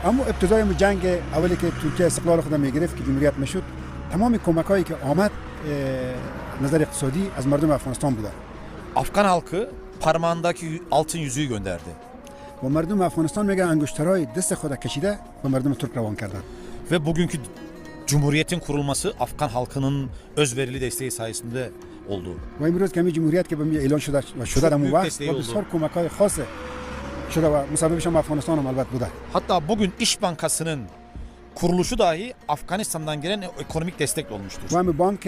اما ابتدای جنگ اولی که ترکیه استقلال خود میگرفت که جمهوریت میشد، تمام کمکایی که آمد نظر اقتصادی از مردم افغانستان بوده. Afgan halkı parmağındaki altın yüzüğü gönderdi. و مردم افغانستان میگن انگشترهای دست خود کشیده و مردم ترک روان کردن. Ve bugünkü Cumhuriyet'in kurulması Afgan halkının özverili desteği sayesinde oldu. و امروز که همین جمهوریت که به می اعلان شده در اون وقت و بسیار کمک‌های خاص شده و مسببش هم افغانستان هم البته بوده. Hatta bugün İş Bankası'nın kuruluşu dahi Afganistan'dan gelen ekonomik destekle olmuştur. و همین بانک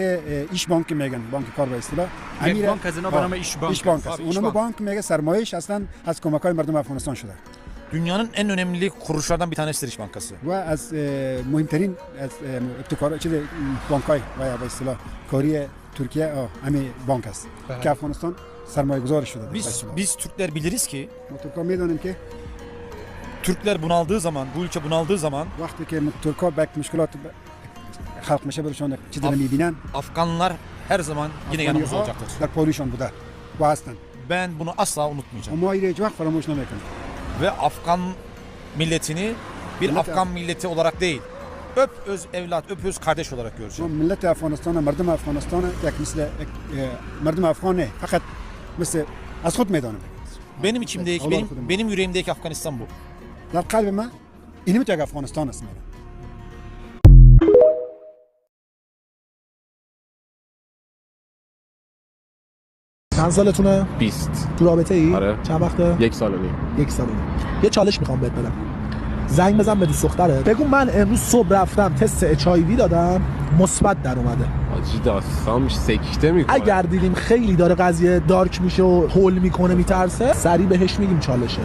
ایش بانک میگن، بانک کار به اصطلاح. یک بانک از اینا به نام ایش بانک. ایش بانک است. اونم بانک میگه سرمایه‌اش اصلا از کمک‌های مردم افغانستان شده. Dünyanın en önemli kuruluşlardan bir tanesidir İş Bankası. و از مهمترین از ابتکار چیز بانک‌های و یا به اصطلاح کاری ترکیه همین بانک است که افغانستان سرمایه‌گذار شده. Biz Türkler biliriz ki ترک‌ها میدونن که Türkler bunaldığı zaman, bu ülke bunaldığı zaman وقتی که ترک‌ها به مشکلات خلق میشه برشون چیزی میبینن، Afganlar her zaman yine yanımızda olacaktır. در پالیشون بوده و هستن. Ben bunu asla unutmayacağım. ما ایره هیچ وقت فراموش نمیکنیم. Ve Afgan milletini bir Afgan milleti olarak değil, öp öz evlat, öp öz kardeş olarak ما göreceğim. ملت افغانستان، مردم افغانستان یک مثل مردم افغان نه، فقط مثل از خود میدانم. Benim içimdeki, benim yüreğimdeki Afganistan bu. در قلب من اینم یک افغانستان است. چند سالتونه؟ 20. تو رابطه ای؟ آره. چند وقته؟ 1 سال و نیم. 1 سال و نیم. یه چالش میخوام بهت بدم. زنگ بزن به دوست دختره بگو من امروز صبح رفتم تست HIV دادم، مثبت در اومده. آجی داستان میشه، سکته میکنه. اگر دیدیم خیلی داره قضیه دارک میشه و هول میکنه میترسه، سریع بهش میگیم چالشه.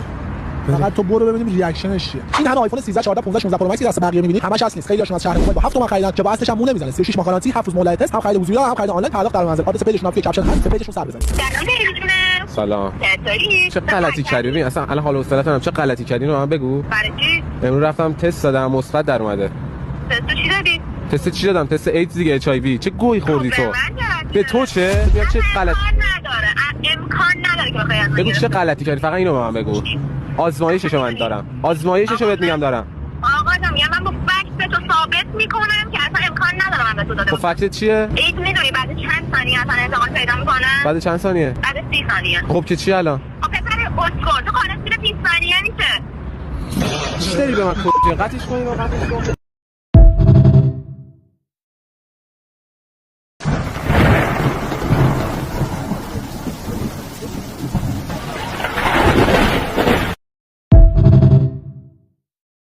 فقط تو برو ببینیم ریاکشنش چیه. این همه آیفون 13 14 15 16 پرو مکس دست بقیه میبینید همش اصل نیست. خیلیاشون از شهر موبایل با 7 تومن خریدن که با اصلش هم مو نمیزنه. 36 ماه گارانتی، 7 روز مهلت تست، هم خرید حضوری هم خرید آنلاین، پرداخت در منزل. آدرس پیجشون هم توی کپشن هست، پیجشون سر بزنید. سلام. چه غلطی کردی؟ ببین اصلا الان حال و حوصله‌ام چه غلطی کردی رو من بگو. برای چی؟ امروز رفتم تست دادم، مثبت در اومده. تست چی دادی؟ تست چی دادم؟ تست ایدز دیگه، HIV. چه گوی خوردی تو؟ به تو چه؟ بیا چه غلط نداره. امکان نداره که بخوای از من بگو چه غلطی کردی؟ فقط اینو به من بگو. آزمایششو من دارم. آزمایششو بهت میگم دارم. آقا جان میگم من با فکت به تو ثابت میکنم که اصلا امکان نداره من به تو داده خب باشم. فکتت چیه؟ ایت میدونی بعد چند ثانیه اصلا انتقال پیدا میکنه؟ بعد چند ثانیه؟ بعد 30 ثانیه. خب که چی الان؟ خب پسر اسکل تو کانس میره 20 ثانیه میشه. چی داری به من؟ قطعش کنی رو قطعش کن.